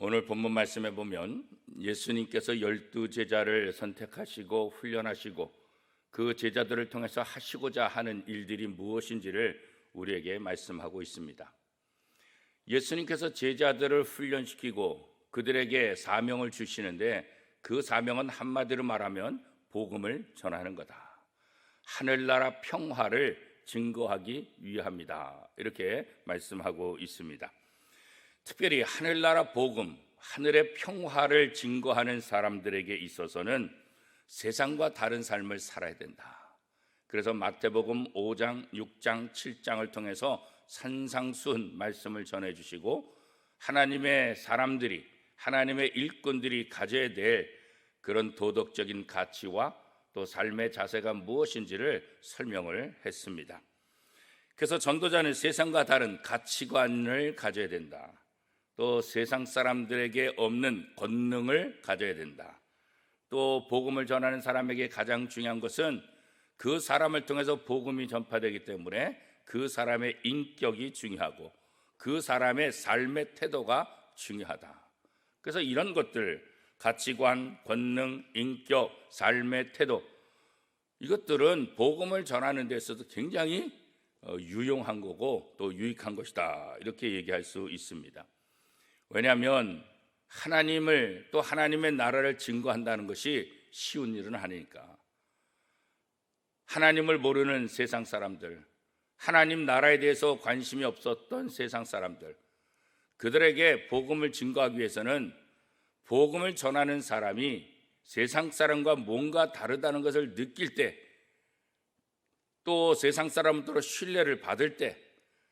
오늘 본문 말씀에 보면 예수님께서 12제자를 선택하시고 훈련하시고 그 제자들을 통해서 하시고자 하는 일들이 무엇인지를 우리에게 말씀하고 있습니다. 예수님께서 제자들을 훈련시키고 그들에게 사명을 주시는데 그 사명은 한마디로 말하면 복음을 전하는 거다. 하늘나라 평화를 증거하기 위함이다. 이렇게 말씀하고 있습니다. 특별히 하늘나라 복음, 하늘의 평화를 증거하는 사람들에게 있어서는 세상과 다른 삶을 살아야 된다. 그래서 마태복음 5장, 6장, 7장을 통해서 산상수훈 말씀을 전해주시고 하나님의 사람들이, 하나님의 일꾼들이 가져야 될 그런 도덕적인 가치와 또 삶의 자세가 무엇인지를 설명을 했습니다. 그래서 전도자는 세상과 다른 가치관을 가져야 된다. 또 세상 사람들에게 없는 권능을 가져야 된다. 또 복음을 전하는 사람에게 가장 중요한 것은 그 사람을 통해서 복음이 전파되기 때문에 그 사람의 인격이 중요하고 그 사람의 삶의 태도가 중요하다. 그래서 이런 것들, 가치관, 권능, 인격, 삶의 태도, 이것들은 복음을 전하는 데 있어서 굉장히 유용한 거고 또 유익한 것이다. 이렇게 얘기할 수 있습니다. 왜냐하면 하나님을 또 하나님의 나라를 증거한다는 것이 쉬운 일은 아니니까. 하나님을 모르는 세상 사람들, 하나님 나라에 대해서 관심이 없었던 세상 사람들, 그들에게 복음을 증거하기 위해서는 복음을 전하는 사람이 세상 사람과 뭔가 다르다는 것을 느낄 때, 또 세상 사람들로 신뢰를 받을 때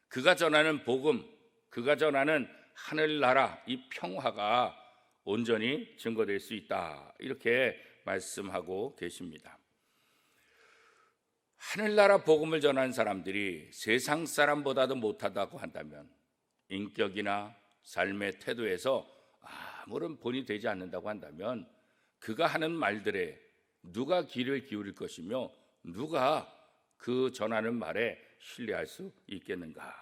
그가 전하는 복음, 그가 전하는 하늘나라 이 평화가 온전히 증거될 수 있다. 이렇게 말씀하고 계십니다. 하늘나라 복음을 전하는 사람들이 세상 사람보다도 못하다고 한다면 인격이나 삶의 태도에서 아무런 본이 되지 않는다고 한다면 그가 하는 말들에 누가 귀를 기울일 것이며 누가 그 전하는 말에 신뢰할 수 있겠는가?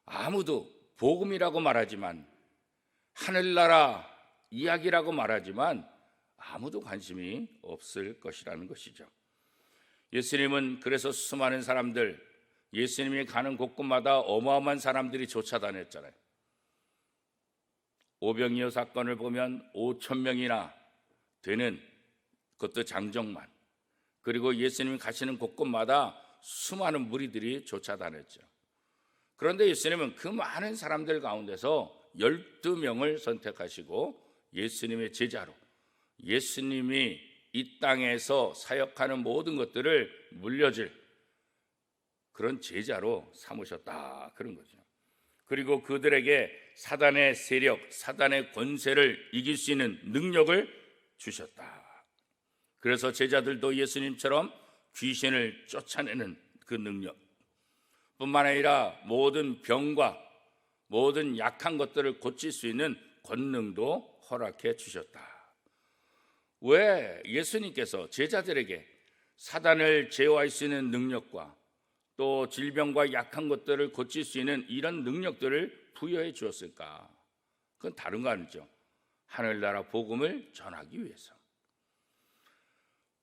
아무도 복음이라고 말하지만 하늘나라 이야기라고 말하지만 아무도 관심이 없을 것이라는 것이죠. 예수님은 그래서 수많은 사람들, 예수님이 가는 곳곳마다 어마어마한 사람들이 쫓아다녔잖아요. 오병이어 사건을 보면 5천 명이나 되는, 그것도 장정만, 그리고 예수님이 가시는 곳곳마다 수많은 무리들이 쫓아다녔죠. 그런데 예수님은 그 많은 사람들 가운데서 12명을 선택하시고 예수님의 제자로, 예수님이 이 땅에서 사역하는 모든 것들을 물려줄 그런 제자로 삼으셨다, 그런 거죠. 그리고 그들에게 사단의 세력, 사단의 권세를 이길 수 있는 능력을 주셨다. 그래서 제자들도 예수님처럼 귀신을 쫓아내는 그 능력 뿐만 아니라 모든 병과 모든 약한 것들을 고칠 수 있는 권능도 허락해 주셨다. 왜 예수님께서 제자들에게 사단을 제어할 수 있는 능력과 또 질병과 약한 것들을 고칠 수 있는 이런 능력들을 부여해 주었을까? 그건 다른 거 아니죠. 하늘나라 복음을 전하기 위해서.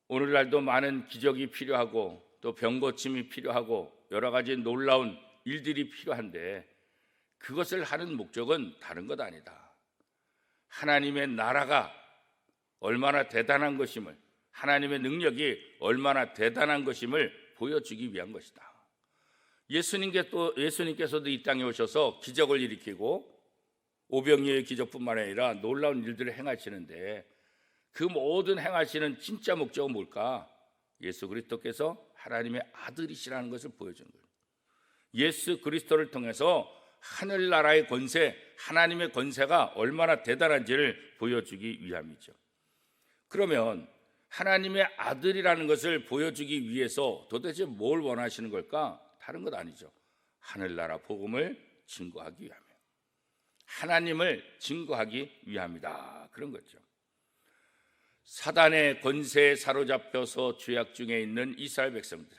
오늘날도 많은 기적이 필요하고 또 병고침이 필요하고 여러 가지 놀라운 일들이 필요한데 그것을 하는 목적은 다른 것 아니다. 하나님의 나라가 얼마나 대단한 것임을, 하나님의 능력이 얼마나 대단한 것임을 보여주기 위한 것이다. 예수님께서도 이 땅에 오셔서 기적을 일으키고 오병이어의 기적뿐만 아니라 놀라운 일들을 행하시는데 그 모든 행하시는 진짜 목적은 뭘까? 예수 그리스도께서 하나님의 아들이시라는 것을 보여주는 거예요. 예수 그리스도를 통해서 하늘나라의 권세, 하나님의 권세가 얼마나 대단한지를 보여주기 위함이죠. 그러면 하나님의 아들이라는 것을 보여주기 위해서 도대체 뭘 원하시는 걸까? 다른 것 아니죠. 하늘나라 복음을 증거하기 위함이에요. 하나님을 증거하기 위함이다, 그런 거죠. 사단의 권세에 사로잡혀서 죄악 중에 있는 이스라엘 백성들,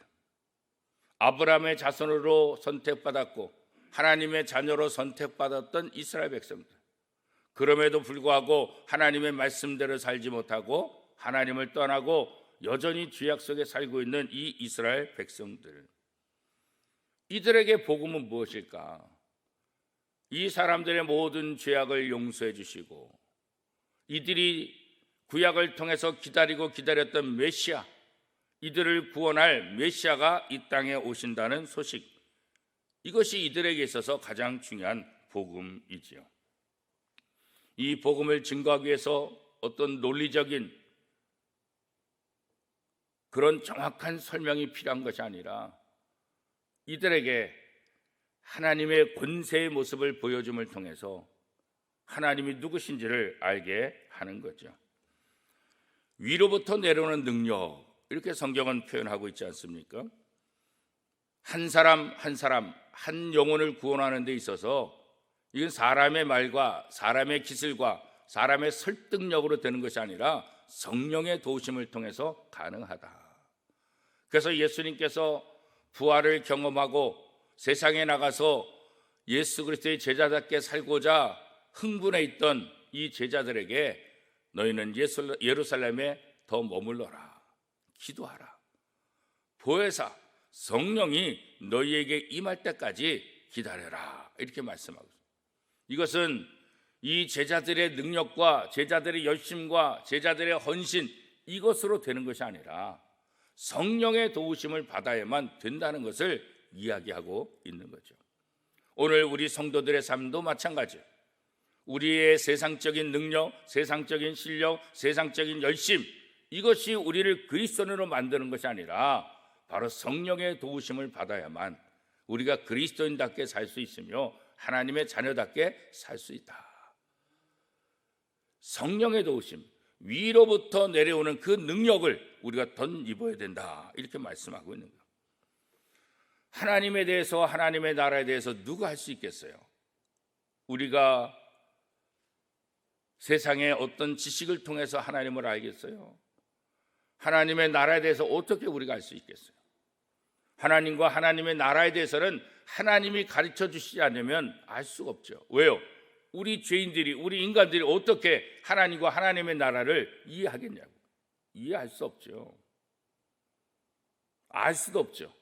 아브라함의 자손으로 선택받았고 하나님의 자녀로 선택받았던 이스라엘 백성들, 그럼에도 불구하고 하나님의 말씀대로 살지 못하고 하나님을 떠나고 여전히 죄악 속에 살고 있는 이 이스라엘 백성들, 이들에게 복음은 무엇일까? 이 사람들의 모든 죄악을 용서해 주시고 이들이 구약을 통해서 기다렸던 메시아, 이들을 구원할 메시아가 이 땅에 오신다는 소식, 이것이 이들에게 있어서 가장 중요한 복음이지요. 이 복음을 증거하기 위해서 어떤 논리적인 그런 정확한 설명이 필요한 것이 아니라 이들에게 하나님의 권세의 모습을 보여줌을 통해서 하나님이 누구신지를 알게 하는 거죠. 위로부터 내려오는 능력, 이렇게 성경은 표현하고 있지 않습니까? 한 사람 한 사람, 한 영혼을 구원하는 데 있어서 이건 사람의 말과 사람의 기술과 사람의 설득력으로 되는 것이 아니라 성령의 도우심을 통해서 가능하다. 그래서 예수님께서 부활을 경험하고 세상에 나가서 예수 그리스도의 제자답게 살고자 흥분해 있던 이 제자들에게 너희는 예루살렘에 더 머물러라, 기도하라, 보혜사 성령이 너희에게 임할 때까지 기다려라, 이렇게 말씀하고 있습니다. 이것은 이 제자들의 능력과 제자들의 열심과 제자들의 헌신, 이것으로 되는 것이 아니라 성령의 도우심을 받아야만 된다는 것을 이야기하고 있는 거죠. 오늘 우리 성도들의 삶도 마찬가지예요. 우리의 세상적인 능력, 세상적인 실력, 세상적인 열심, 이것이 우리를 그리스도인으로 만드는 것이 아니라 바로 성령의 도우심을 받아야만 우리가 그리스도인답게 살 수 있으며 하나님의 자녀답게 살 수 있다. 성령의 도우심, 위로부터 내려오는 그 능력을 우리가 덧입어야 된다, 이렇게 말씀하고 있는 거예요. 하나님에 대해서, 하나님의 나라에 대해서 누가 할 수 있겠어요? 우리가 세상의 어떤 지식을 통해서 하나님을 알겠어요? 하나님의 나라에 대해서 어떻게 우리가 알 수 있겠어요? 하나님과 하나님의 나라에 대해서는 하나님이 가르쳐 주시지 않으면 알 수가 없죠. 왜요? 우리 죄인들이, 우리 인간들이 어떻게 하나님과 하나님의 나라를 이해하겠냐고. 이해할 수 없죠. 알 수도 없죠.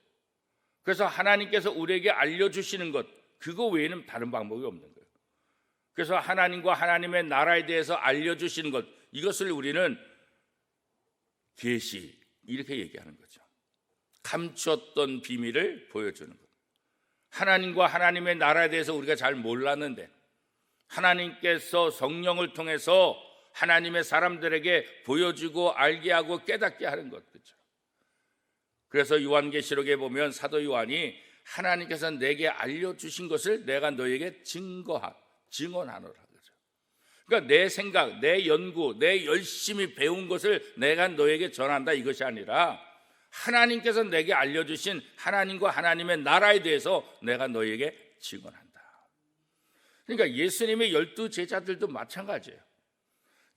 그래서 하나님께서 우리에게 알려주시는 것, 그거 외에는 다른 방법이 없는 거예요. 그래서 하나님과 하나님의 나라에 대해서 알려주시는 것, 이것을 우리는 계시, 이렇게 얘기하는 거죠. 감추었던 비밀을 보여주는 것. 하나님과 하나님의 나라에 대해서 우리가 잘 몰랐는데 하나님께서 성령을 통해서 하나님의 사람들에게 보여주고 알게 하고 깨닫게 하는 것, 그렇죠? 그래서 요한계시록에 보면 사도 요한이 하나님께서 내게 알려주신 것을 내가 너에게 증언하노라, 그렇죠? 그러니까 내 생각, 내 연구, 내 열심히 배운 것을 내가 너에게 전한다, 이것이 아니라 하나님께서 내게 알려주신 하나님과 하나님의 나라에 대해서 내가 너에게 증언한다. 그러니까 예수님의 12 제자들도 마찬가지예요.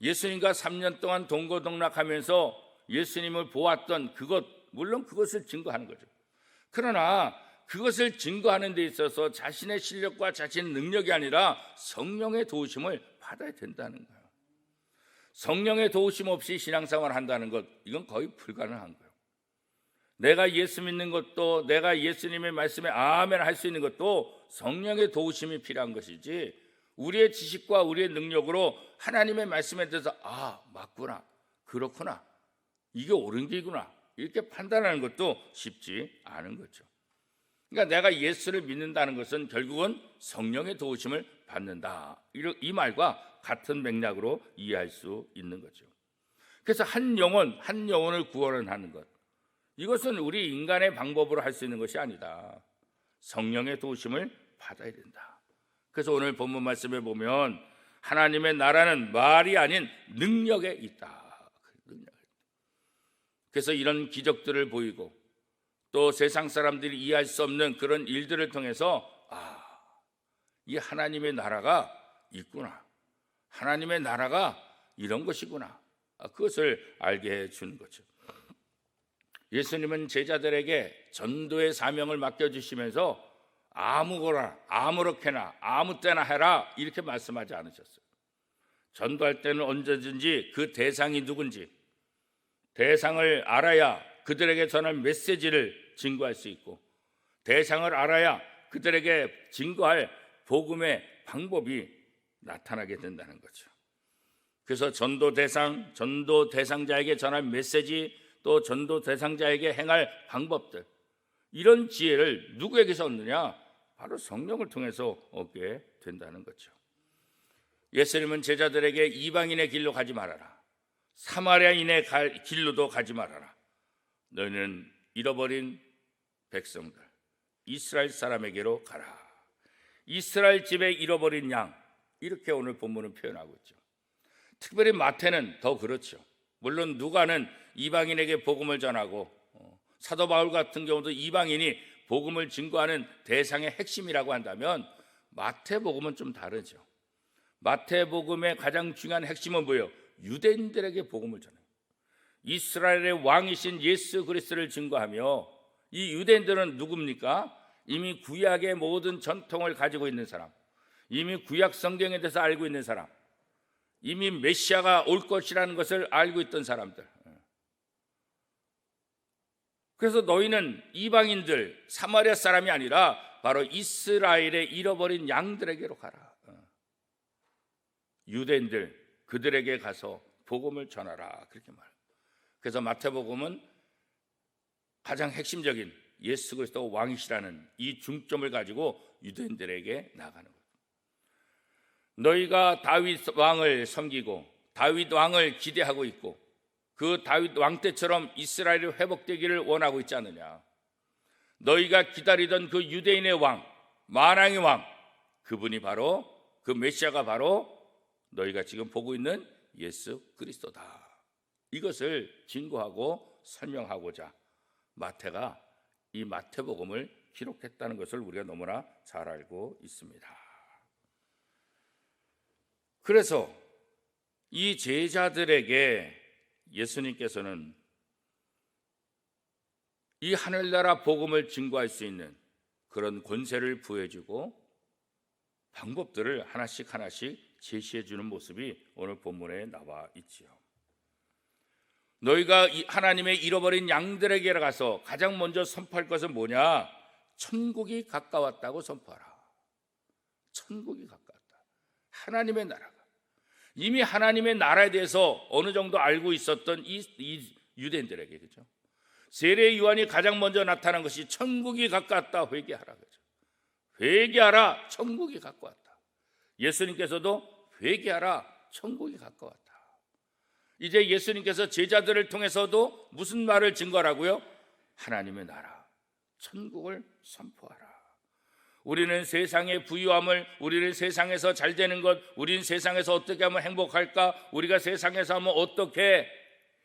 예수님과 3년 동안 동고동락하면서 예수님을 보았던 그것, 물론 그것을 증거하는 거죠. 그러나 그것을 증거하는 데 있어서 자신의 실력과 자신의 능력이 아니라 성령의 도우심을 받아야 된다는 거예요. 성령의 도우심 없이 신앙생활을 한다는 것, 이건 거의 불가능한 거예요. 내가 예수 믿는 것도, 내가 예수님의 말씀에 아멘 할 수 있는 것도 성령의 도우심이 필요한 것이지, 우리의 지식과 우리의 능력으로 하나님의 말씀에 대해서 맞구나, 그렇구나, 이게 옳은 길이구나, 이렇게 판단하는 것도 쉽지 않은 거죠. 그러니까 내가 예수를 믿는다는 것은 결국은 성령의 도우심을 받는다, 이 말과 같은 맥락으로 이해할 수 있는 거죠. 그래서 한 영혼을 구원하는 것, 이것은 우리 인간의 방법으로 할 수 있는 것이 아니다. 성령의 도우심을 받아야 된다. 그래서 오늘 본문 말씀에 보면 하나님의 나라는 말이 아닌 능력에 있다. 그래서 이런 기적들을 보이고 또 세상 사람들이 이해할 수 없는 그런 일들을 통해서 이 하나님의 나라가 있구나, 하나님의 나라가 이런 것이구나, 그것을 알게 해주는 거죠. 예수님은 제자들에게 전도의 사명을 맡겨주시면서 아무거나, 아무렇게나, 아무 때나 해라, 이렇게 말씀하지 않으셨어요. 전도할 때는 언제든지 그 대상이 누군지 대상을 알아야 그들에게 전할 메시지를 증거할 수 있고, 대상을 알아야 그들에게 증거할 복음의 방법이 나타나게 된다는 거죠. 그래서 전도 대상자에게 전할 메시지, 또 전도 대상자에게 행할 방법들, 이런 지혜를 누구에게서 얻느냐? 바로 성령을 통해서 얻게 된다는 거죠. 예수님은 제자들에게 이방인의 길로 가지 말아라, 사마리아인의 길로도 가지 말아라. 너희는 잃어버린 백성들, 이스라엘 사람에게로 가라. 이스라엘 집에 잃어버린 양, 이렇게 오늘 본문은 표현하고 있죠. 특별히 마태는 더 그렇죠. 물론 누가는 이방인에게 복음을 전하고, 사도 바울 같은 경우도 이방인이 복음을 증거하는 대상의 핵심이라고 한다면, 마태복음은 좀 다르죠. 마태복음의 가장 중요한 핵심은 뭐예요? 유대인들에게 복음을 전해요. 이스라엘의 왕이신 예수 그리스도를 증거하며, 이 유대인들은 누굽니까? 이미 구약의 모든 전통을 가지고 있는 사람, 이미 구약 성경에 대해서 알고 있는 사람, 이미 메시아가 올 것이라는 것을 알고 있던 사람들. 그래서 너희는 이방인들, 사마리아 사람이 아니라 바로 이스라엘의 잃어버린 양들에게로 가라. 유대인들, 그들에게 가서 복음을 전하라, 그렇게 말해요. 그래서 마태복음은 가장 핵심적인 예수 그리스도 왕이시라는 이 중점을 가지고 유대인들에게 나가는 거예요. 너희가 다윗 왕을 섬기고 다윗 왕을 기대하고 있고, 그 다윗 왕 때처럼 이스라엘이 회복되기를 원하고 있지 않느냐? 너희가 기다리던 그 유대인의 왕, 만왕의 왕, 그분이 바로, 그 메시아가 바로 너희가 지금 보고 있는 예수 그리스도다. 이것을 증거하고 설명하고자 마태가 이 마태복음을 기록했다는 것을 우리가 너무나 잘 알고 있습니다. 그래서 이 제자들에게 예수님께서는 이 하늘나라 복음을 증거할 수 있는 그런 권세를 부여주고 방법들을 하나씩 제시해 주는 모습이 오늘 본문에 나와 있지요. 너희가 하나님의 잃어버린 양들에게 가서 가장 먼저 선포할 것은 뭐냐? 천국이 가까웠다고 선포하라. 천국이 가까웠다. 하나님의 나라가. 이미 하나님의 나라에 대해서 어느 정도 알고 있었던 이 유대인들에게, 그죠? 세례 요한이 가장 먼저 나타난 것이 천국이 가까웠다, 회개하라, 그죠? 회개하라, 천국이 가까웠다. 예수님께서도 회개하라, 천국이 가까웠다. 이제 예수님께서 제자들을 통해서도 무슨 말을 증거하라고요? 하나님의 나라, 천국을 선포하라. 우리는 세상의 부유함을, 우리는 세상에서 잘 되는 것, 우리는 세상에서 어떻게 하면 행복할까, 우리가 세상에서 하면 어떻게,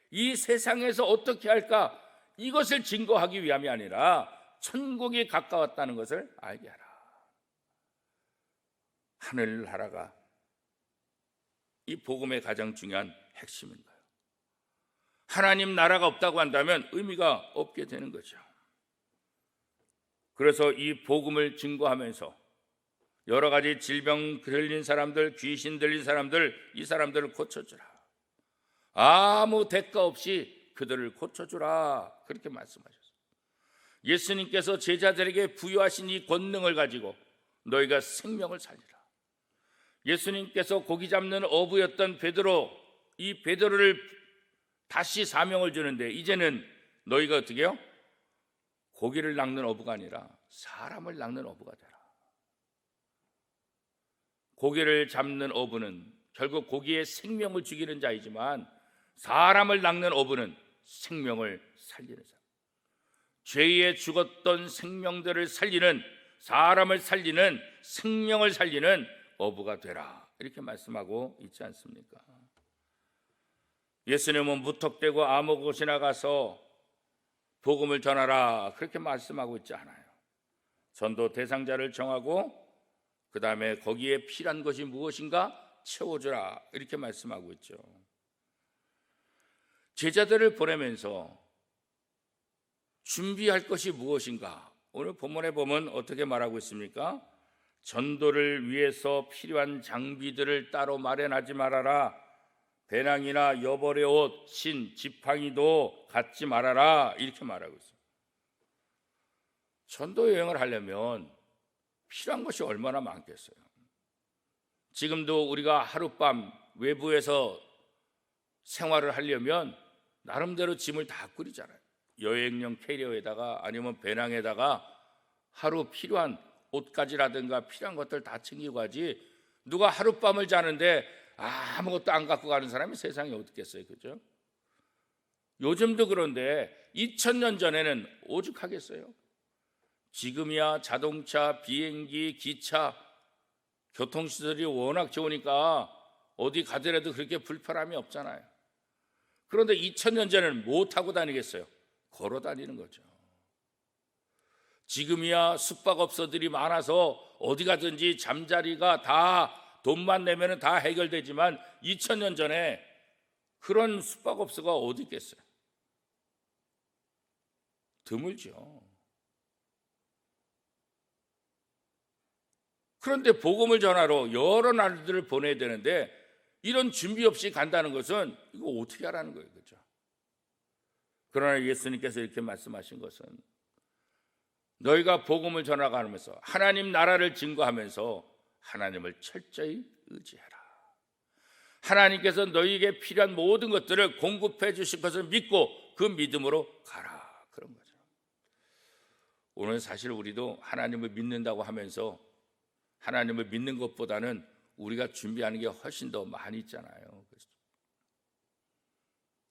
이 세상에서 어떻게 할까, 이것을 증거하기 위함이 아니라 천국이 가까웠다는 것을 알게 하라. 하늘나라가 이 복음의 가장 중요한 핵심인 거예요. 하나님 나라가 없다고 한다면 의미가 없게 되는 거죠. 그래서 이 복음을 증거하면서 여러 가지 질병 들린 사람들, 귀신 들린 사람들, 이 사람들을 고쳐주라. 아무 대가 없이 그들을 고쳐주라, 그렇게 말씀하셨어요. 예수님께서 제자들에게 부여하신 이 권능을 가지고 너희가 생명을 살리라. 예수님께서 고기 잡는 어부였던 베드로, 이 베드로를 다시 사명을 주는데, 이제는 너희가 어떻게 해요? 고기를 낚는 어부가 아니라 사람을 낚는 어부가 되라. 고기를 잡는 어부는 결국 고기에 생명을 죽이는 자이지만, 사람을 낚는 어부는 생명을 살리는 자, 죄에 죽었던 생명들을 살리는, 사람을 살리는, 생명을 살리는 어부가 되라, 이렇게 말씀하고 있지 않습니까? 예수님은 무턱대고 아무 곳이나 가서 복음을 전하라, 그렇게 말씀하고 있지 않아요. 전도 대상자를 정하고 그 다음에 거기에 필요한 것이 무엇인가 채워주라, 이렇게 말씀하고 있죠. 제자들을 보내면서 준비할 것이 무엇인가, 오늘 본문에 보면 어떻게 말하고 있습니까? 전도를 위해서 필요한 장비들을 따로 마련하지 말아라. 배낭이나 여벌의 옷, 신, 지팡이도 갖지 말아라. 이렇게 말하고 있어요. 전도 여행을 하려면 필요한 것이 얼마나 많겠어요. 지금도 우리가 하룻밤 외부에서 생활을 하려면 나름대로 짐을 다 꾸리잖아요. 여행용 캐리어에다가 아니면 배낭에다가 하루 필요한 옷가지라든가 필요한 것들 다 챙기고 가지. 누가 하룻밤을 자는데 아무것도 안 갖고 가는 사람이 세상에 어디 있겠어요, 그죠? 요즘도 그런데 2000년 전에는 오죽하겠어요? 지금이야 자동차, 비행기, 기차, 교통시설이 워낙 좋으니까 어디 가더라도 그렇게 불편함이 없잖아요. 그런데 2000년 전에는 뭐 타고 다니겠어요? 걸어 다니는 거죠. 지금이야 숙박업소들이 많아서 어디 가든지 잠자리가 다 돈만 내면 다 해결되지만 2000년 전에 그런 숙박업소가 어디 있겠어요? 드물죠. 그런데 복음을 전하러 여러 나라들을 보내야 되는데 이런 준비 없이 간다는 것은 이거 어떻게 하라는 거예요, 그렇죠? 그러나 예수님께서 이렇게 말씀하신 것은 너희가 복음을 전하가면서 하나님 나라를 증거하면서 하나님을 철저히 의지해라. 하나님께서 너희에게 필요한 모든 것들을 공급해 주실 것을 믿고 그 믿음으로 가라. 그런 거죠. 오늘 사실 우리도 하나님을 믿는다고 하면서 하나님을 믿는 것보다는 우리가 준비하는 게 훨씬 더 많이 있잖아요.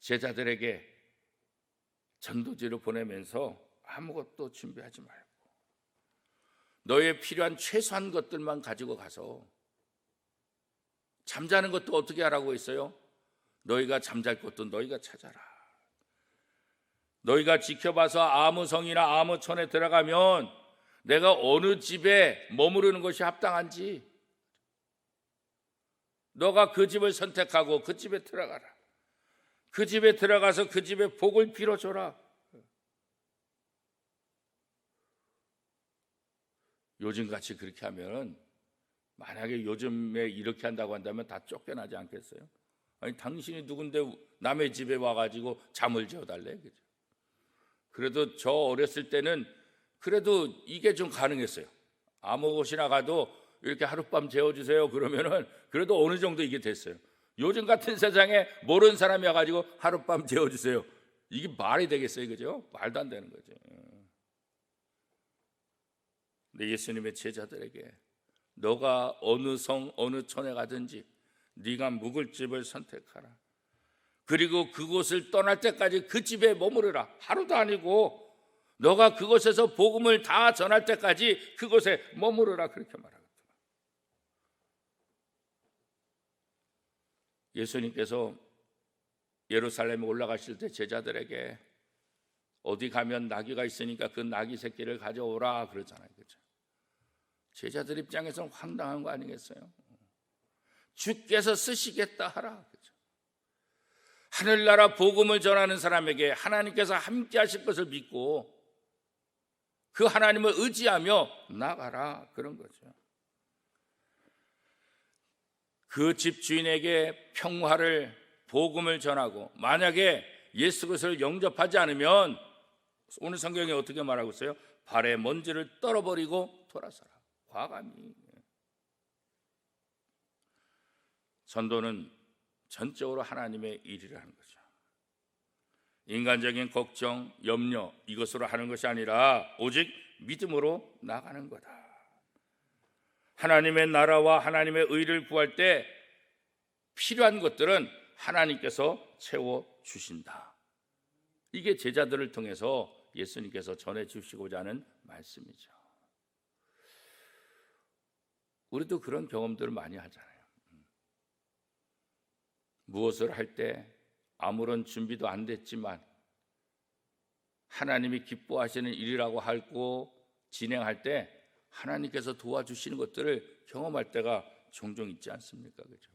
제자들에게 전도지로 보내면서 아무것도 준비하지 말고 너의 필요한 최소한 것들만 가지고 가서 잠자는 것도 어떻게 하라고 했어요? 너희가 잠잘 곳도 너희가 찾아라. 너희가 지켜봐서 아무 성이나 아무 촌에 들어가면 내가 어느 집에 머무르는 것이 합당한지 너가 그 집을 선택하고 그 집에 들어가라. 그 집에 들어가서 그 집에 복을 빌어줘라. 요즘같이 그렇게 하면 만약에 요즘에 이렇게 한다고 한다면 다 쫓겨나지 않겠어요? 아니 당신이 누군데 남의 집에 와가지고 잠을 재워달래? 그죠? 그래도 저 어렸을 때는 그래도 이게 좀 가능했어요. 아무 곳이나 가도 이렇게 하룻밤 재워주세요 그러면은 그래도 어느 정도 이게 됐어요. 요즘 같은 세상에 모르는 사람이 와가지고 하룻밤 재워주세요. 이게 말이 되겠어요, 그죠? 말도 안 되는 거죠. 근데 예수님의 제자들에게 너가 어느 성 어느 촌에 가든지 네가 묵을 집을 선택하라. 그리고 그곳을 떠날 때까지 그 집에 머무르라. 하루도 아니고 너가 그곳에서 복음을 다 전할 때까지 그곳에 머무르라. 그렇게 말하거든요. 예수님께서 예루살렘에 올라가실 때 제자들에게 어디 가면 나귀가 있으니까 그 나귀 새끼를 가져오라 그러잖아요. 그렇죠? 제자들 입장에서는 황당한 거 아니겠어요? 주께서 쓰시겠다 하라. 그렇죠? 하늘나라 복음을 전하는 사람에게 하나님께서 함께 하실 것을 믿고 그 하나님을 의지하며 나가라. 그런 거죠. 그 집 주인에게 평화를 복음을 전하고 만약에 예수 그리스도를 영접하지 않으면 오늘 성경에 어떻게 말하고 있어요? 발에 먼지를 떨어버리고 돌아서라. 과감히. 전도는 전적으로 하나님의 일이라는 거죠. 인간적인 걱정, 염려 이것으로 하는 것이 아니라 오직 믿음으로 나가는 거다. 하나님의 나라와 하나님의 의를 구할 때 필요한 것들은 하나님께서 채워주신다. 이게 제자들을 통해서 예수님께서 전해주시고자 하는 말씀이죠. 우리도 그런 경험들을 많이 하잖아요. 무엇을 할 때 아무런 준비도 안 됐지만 하나님이 기뻐하시는 일이라고 하고 진행할 때 하나님께서 도와주시는 것들을 경험할 때가 종종 있지 않습니까? 그렇죠?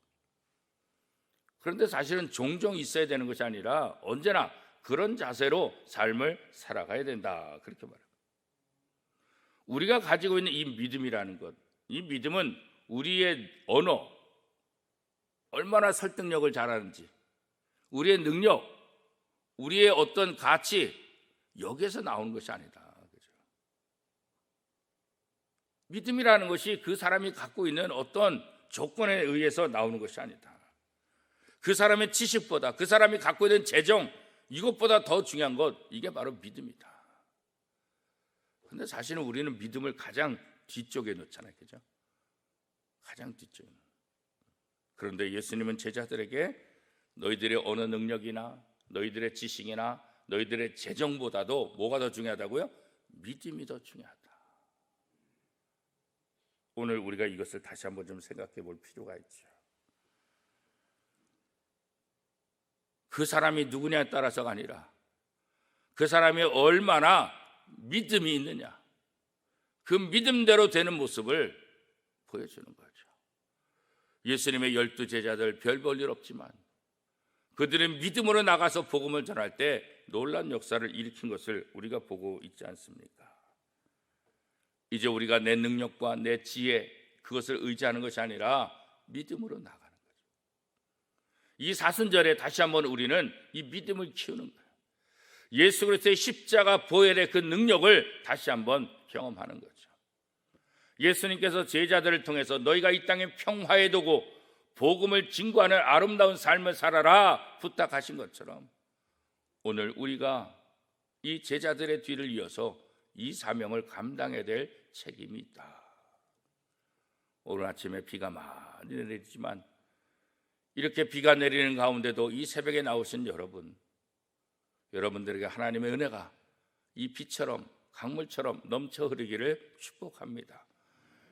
그런데 사실은 종종 있어야 되는 것이 아니라 언제나 그런 자세로 삶을 살아가야 된다. 그렇게 말합니다. 우리가 가지고 있는 이 믿음이라는 것, 이 믿음은 우리의 언어, 얼마나 설득력을 잘하는지, 우리의 능력, 우리의 어떤 가치, 여기에서 나오는 것이 아니다. 그죠? 믿음이라는 것이 그 사람이 갖고 있는 어떤 조건에 의해서 나오는 것이 아니다. 그 사람의 지식보다, 그 사람이 갖고 있는 재정, 이것보다 더 중요한 것, 이게 바로 믿음이다. 근데 사실은 우리는 믿음을 가장 뒤쪽에 놓잖아요. 그죠? 가장 뒤쪽에. 그런데 예수님은 제자들에게 너희들의 언어 능력이나 너희들의 지식이나 너희들의 재정보다도 뭐가 더 중요하다고요? 믿음이 더 중요하다. 오늘 우리가 이것을 다시 한번 좀 생각해 볼 필요가 있죠. 그 사람이 누구냐에 따라서가 아니라 그 사람이 얼마나 믿음이 있느냐, 그 믿음대로 되는 모습을 보여주는 거죠. 예수님의 12 제자들 별 볼 일 없지만 그들은 믿음으로 나가서 복음을 전할 때 놀라운 역사를 일으킨 것을 우리가 보고 있지 않습니까? 이제 우리가 내 능력과 내 지혜, 그것을 의지하는 것이 아니라 믿음으로 나가는 거죠. 이 사순절에 다시 한번 우리는 이 믿음을 키우는 거예요. 예수 그리스도의 십자가 보혈의 그 능력을 다시 한번 경험하는 거죠. 예수님께서 제자들을 통해서 너희가 이 땅에 평화에 두고 복음을 증거하는 아름다운 삶을 살아라 부탁하신 것처럼 오늘 우리가 이 제자들의 뒤를 이어서 이 사명을 감당해야 될 책임이 있다. 오늘 아침에 비가 많이 내리지만 이렇게 비가 내리는 가운데도 이 새벽에 나오신 여러분들에게 하나님의 은혜가 이 비처럼 강물처럼 넘쳐 흐르기를 축복합니다.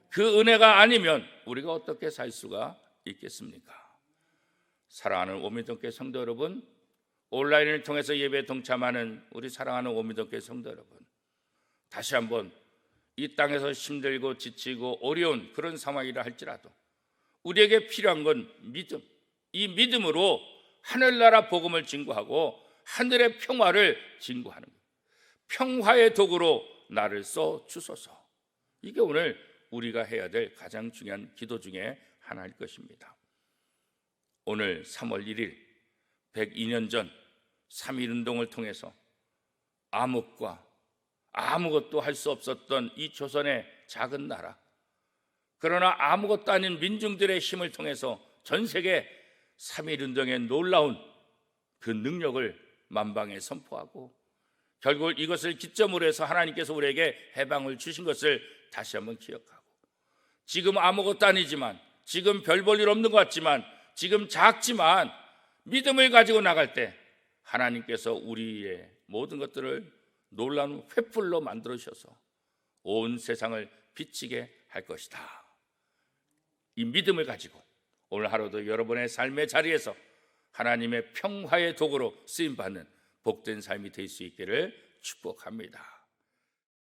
그 은혜가 아니면 우리가 어떻게 살 수가 있겠습니까? 사랑하는 오미동교회 성도 여러분, 온라인을 통해서 예배에 동참하는 우리 사랑하는 오미동교회 성도 여러분, 다시 한번 이 땅에서 힘들고 지치고 어려운 그런 상황이라 할지라도 우리에게 필요한 건 믿음, 이 믿음으로 하늘나라 복음을 증거하고 하늘의 평화를 증거하는 거예요. 평화의 도구로 나를 써 주소서. 이게 오늘 우리가 해야 될 가장 중요한 기도 중에 하나일 것입니다. 오늘 3월 1일 102년 전 3.1운동을 통해서 암흑과 아무것도 할 수 없었던 이 조선의 작은 나라, 그러나 아무것도 아닌 민중들의 힘을 통해서 전 세계 3.1운동의 놀라운 그 능력을 만방에 선포하고 결국 이것을 기점으로 해서 하나님께서 우리에게 해방을 주신 것을 다시 한번 기억하고, 지금 아무것도 아니지만, 지금 별 볼 일 없는 것 같지만, 지금 작지만 믿음을 가지고 나갈 때 하나님께서 우리의 모든 것들을 놀라운 횃불로 만들어 주셔서 온 세상을 비치게 할 것이다. 이 믿음을 가지고 오늘 하루도 여러분의 삶의 자리에서 하나님의 평화의 도구로 쓰임받는 복된 삶이 될 수 있기를 축복합니다.